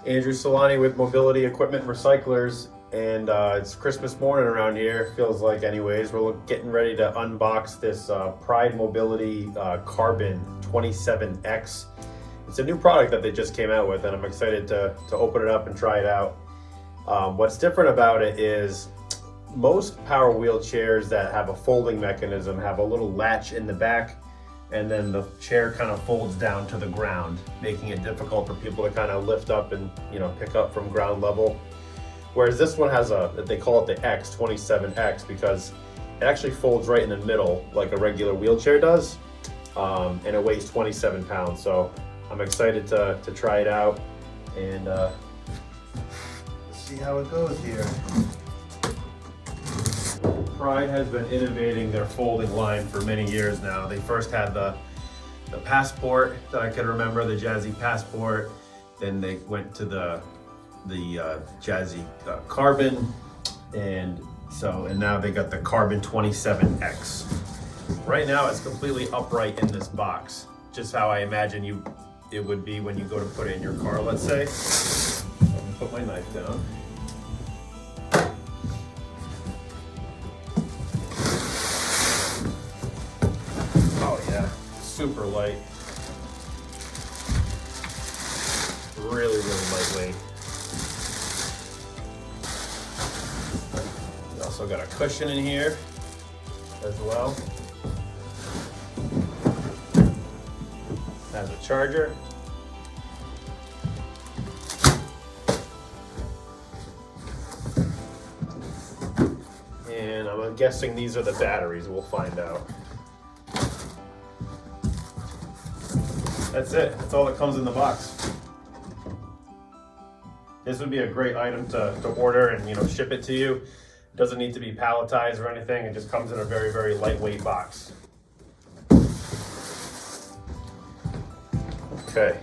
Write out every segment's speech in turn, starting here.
Andrew Solani with Mobility Equipment Recyclers, and it's Christmas morning around here, feels like anyways. We're getting ready to unbox this Pride Mobility Carbon 27X. It's a new product that they just came out with, and I'm excited to open it up and try it out. What's different about it is most power wheelchairs that have a folding mechanism have a little latch in the back, and then the chair kind of folds down to the ground, making it difficult for people to kind of lift up and, you know, pick up from ground level. Whereas this one has they call it the X27X because it actually folds right in the middle like a regular wheelchair does, and it weighs 27 pounds. So I'm excited to try it out and see how it goes here. Pride has been innovating their folding line for many years now. They first had the Passport that I can remember, the Jazzy Passport. Then they went to the Jazzy Carbon, and now they got the Carbon 27X. Right now it's completely upright in this box, just how I imagine it would be when you go to put it in your car, let's say. I'm gonna put my knife down. Super light, really lightweight. We also got a cushion in here as well. Has a charger. And I'm guessing these are the batteries, we'll find out. That's it. That's all that comes in the box. This would be a great item to order and, you know, ship it to you. It doesn't need to be palletized or anything. It just comes in a very lightweight box. Okay.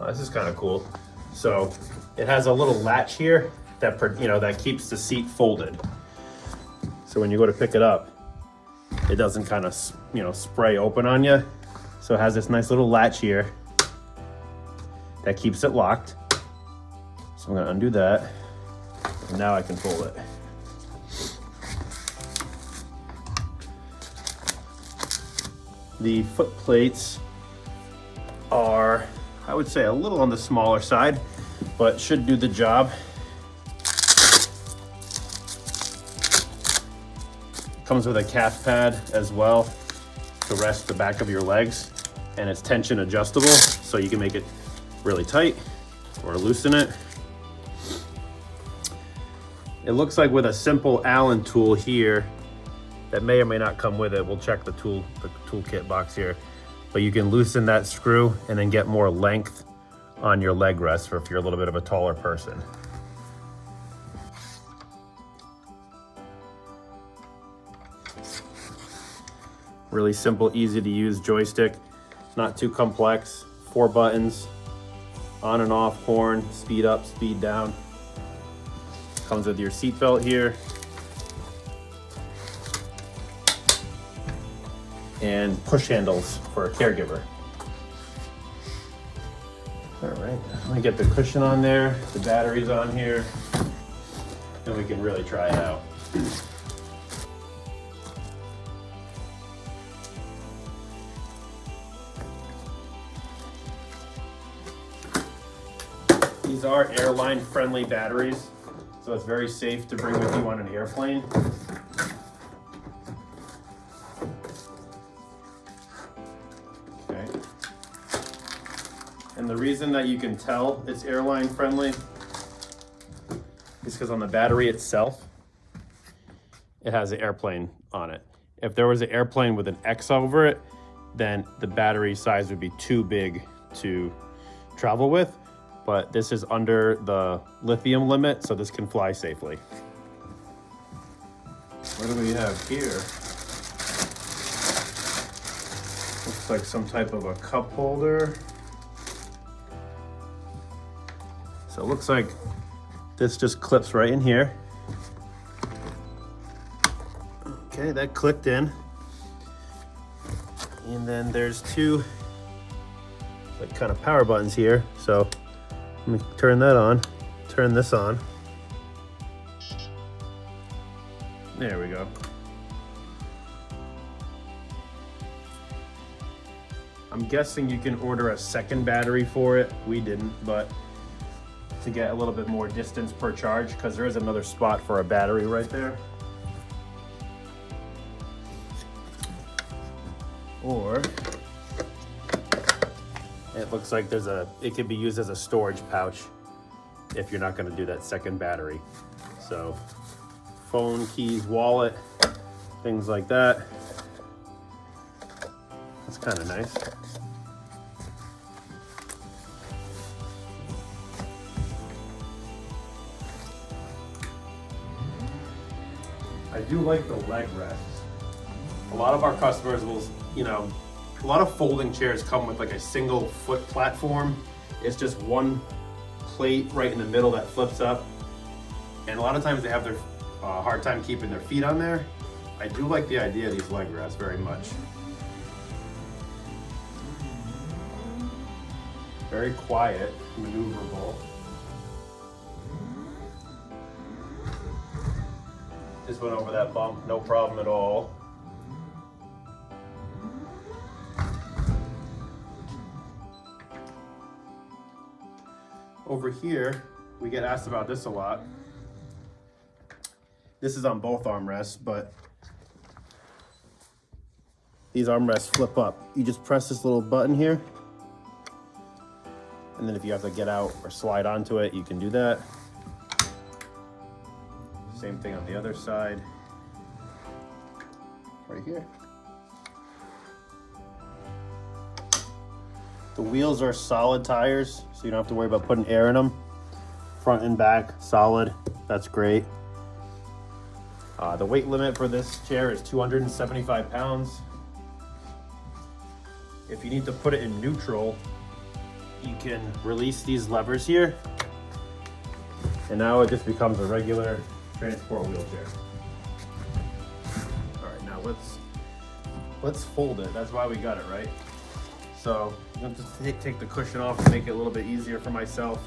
This is kind of cool. So it has a little latch here that keeps the seat folded. So when you go to pick it up, it doesn't kind of, spray open on you. So it has this nice little latch here that keeps it locked. So I'm gonna undo that. And now I can fold it. The foot plates are, I would say, a little on the smaller side, but should do the job. Comes with a calf pad as well to rest the back of your legs, and it's tension adjustable, so you can make it really tight or loosen it. It looks like with a simple Allen tool here that may or may not come with it. We'll check the toolkit box here, but you can loosen that screw and then get more length on your leg rest for if you're a little bit of a taller person. Really simple, easy to use joystick, not too complex. 4 buttons, on and off horn, speed up, speed down. Comes with your seat belt here. And push handles for a caregiver. All right, let me get the cushion on there, the batteries on here, and we can really try it out. These are airline friendly batteries, so it's very safe to bring with you on an airplane. Okay. And the reason that you can tell it's airline friendly is because on the battery itself, it has an airplane on it. If there was an airplane with an X over it, then the battery size would be too big to travel with. But this is under the lithium limit, so this can fly safely. What do we have here? Looks like some type of a cup holder. So it looks like this just clips right in here. Okay, that clicked in. And then there's two like kind of power buttons here. So let me turn that on, turn this on. There we go. I'm guessing you can order a second battery for it. We didn't, but to get a little bit more distance per charge, because there is another spot for a battery right there. Or it looks like it could be used as a storage pouch if you're not going to do that second battery. So phone, keys, wallet, things like that. That's kind of nice. I do like the leg rests. A lot of our customers will, a lot of folding chairs come with like a single foot platform. It's just one plate right in the middle that flips up. And a lot of times they have their hard time keeping their feet on there. I do like the idea of these leg rests very much. Very quiet, maneuverable. Just went over that bump, no problem at all. Over here, we get asked about this a lot. This is on both armrests, but these armrests flip up. You just press this little button here, and then if you have to get out or slide onto it, you can do that. Same thing on the other side, right here. The wheels are solid tires, so you don't have to worry about putting air in them. Front and back, solid, that's great. The weight limit for this chair is 275 pounds. If you need to put it in neutral, you can release these levers here, and now it just becomes a regular transport wheelchair. All right, now let's fold it. That's why we got it, right? So I'm gonna just take the cushion off to make it a little bit easier for myself.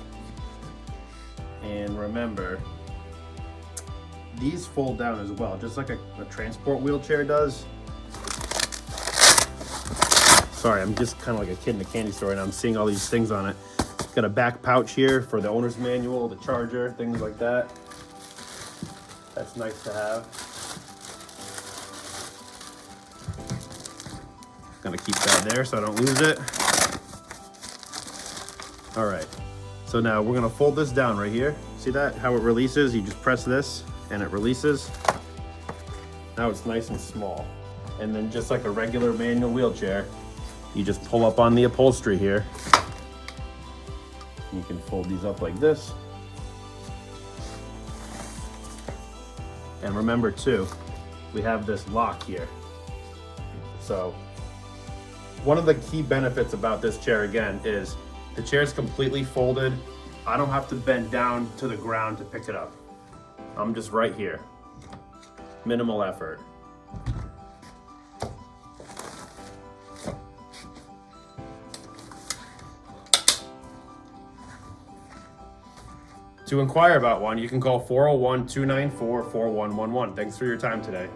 And remember, these fold down as well, just like a transport wheelchair does. Sorry, I'm just kind of like a kid in a candy store and I'm seeing all these things on it. Got a back pouch here for the owner's manual, the charger, things like that. That's nice to have. Gonna keep that there so I don't lose it. All right, so now we're gonna fold this down right here. See that, how it releases? You just press this and it releases. Now it's nice and small. And then just like a regular manual wheelchair, you just pull up on the upholstery here. You can fold these up like this. And remember too, we have this lock here. So one of the key benefits about this chair again is the chair is completely folded. I don't have to bend down to the ground to pick it up. I'm just right here. Minimal effort. To inquire about one, you can call 401-294-4111. Thanks for your time today.